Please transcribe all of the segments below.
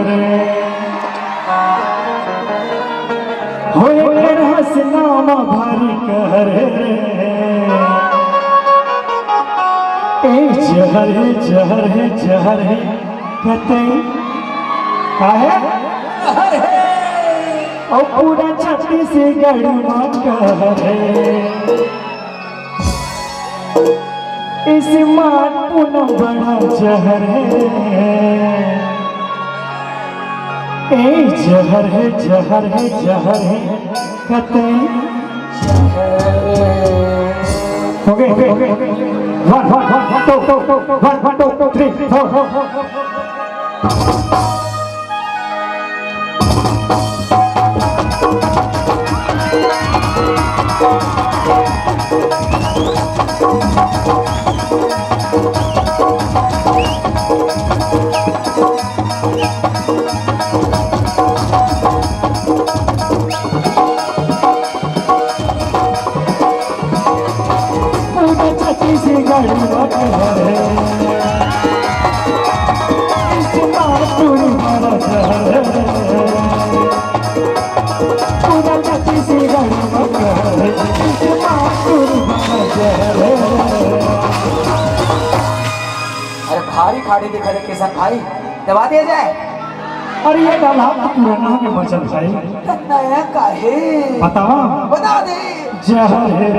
रे होए कर हसनामा भारी कहर रे ए जहर है कतई काहे और पूरा छत्तीसगढ़ में कहरे इस माट पुनः बड़ा जहर है ए जहर है कतई ओके 1 2 3 4 अरे भारी खाड़ी दिख रहे किसान भाई, दबा दिया जाए। और ये डाला पुराना में बचल भाई नया काहे बताओ बता दे। जहर है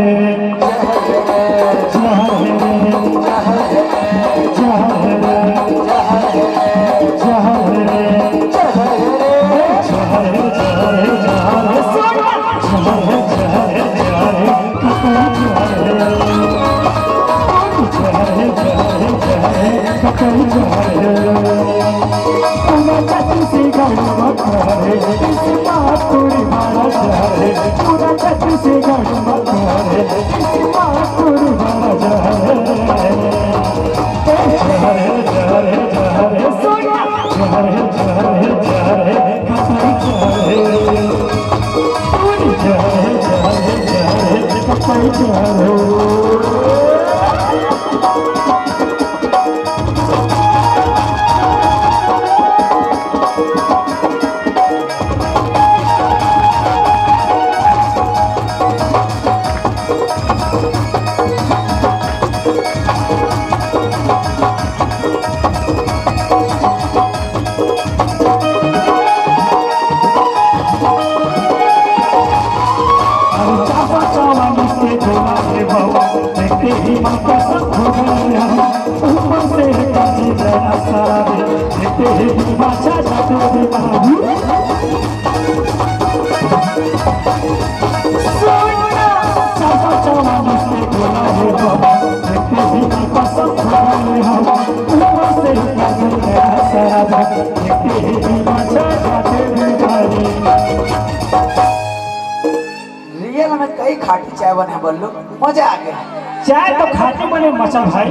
रियल में कई खाटी चाय बने बोलो मजा आ गया। चाय तो खाटी बने मचल भाई,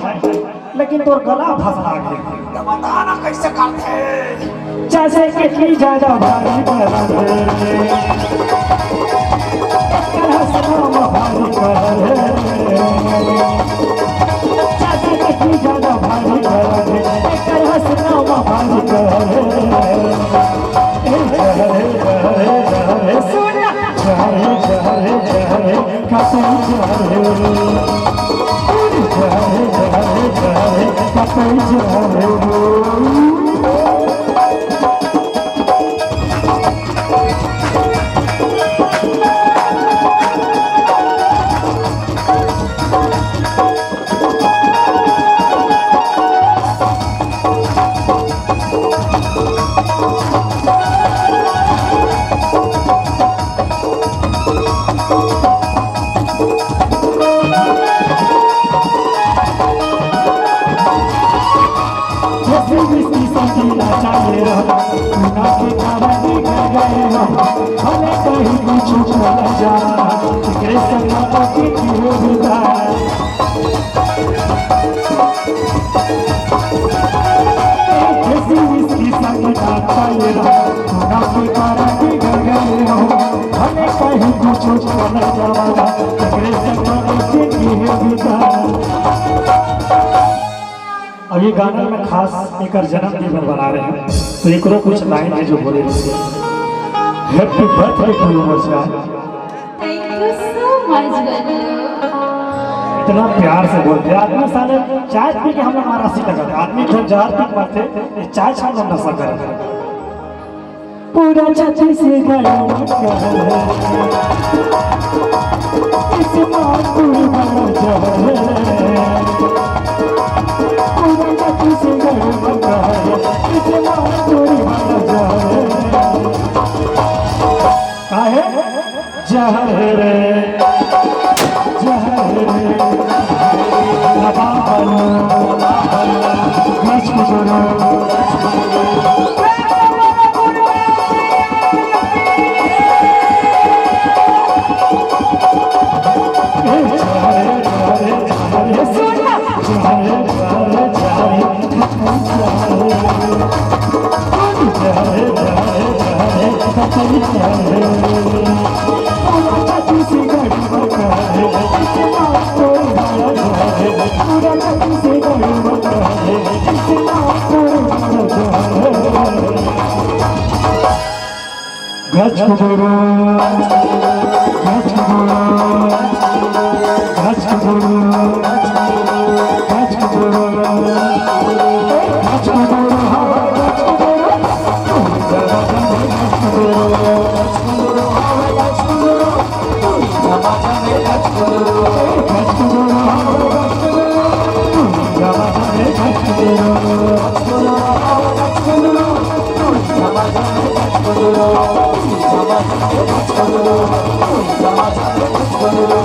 लेकिन तोर गला फंसा गया। तो बता ना कैसे करते जैसे कितनी ज्यादा भारी बना कितनी ज्यादा भारी ये गाना में खास एक जन्मदिन पर बना रहे हैं, तो एक कुछ लाइन है जो बोले हैप्पी बर्थडे टू यू मर्जा। थैंक यू सो मच गनु। इतना प्यार से बोलते हैं आदमी। साले चाय पी के हम लोग मारासी लगा थे, आदमी जब जहर पी के मरते ये चाय से हम लोग नशा कर रहे थे। पूरा छाती से गया इस बात पूरी बना जाए, पूरा छाती से गया इस बात पूरी बना जाए। काहे जहर Come on.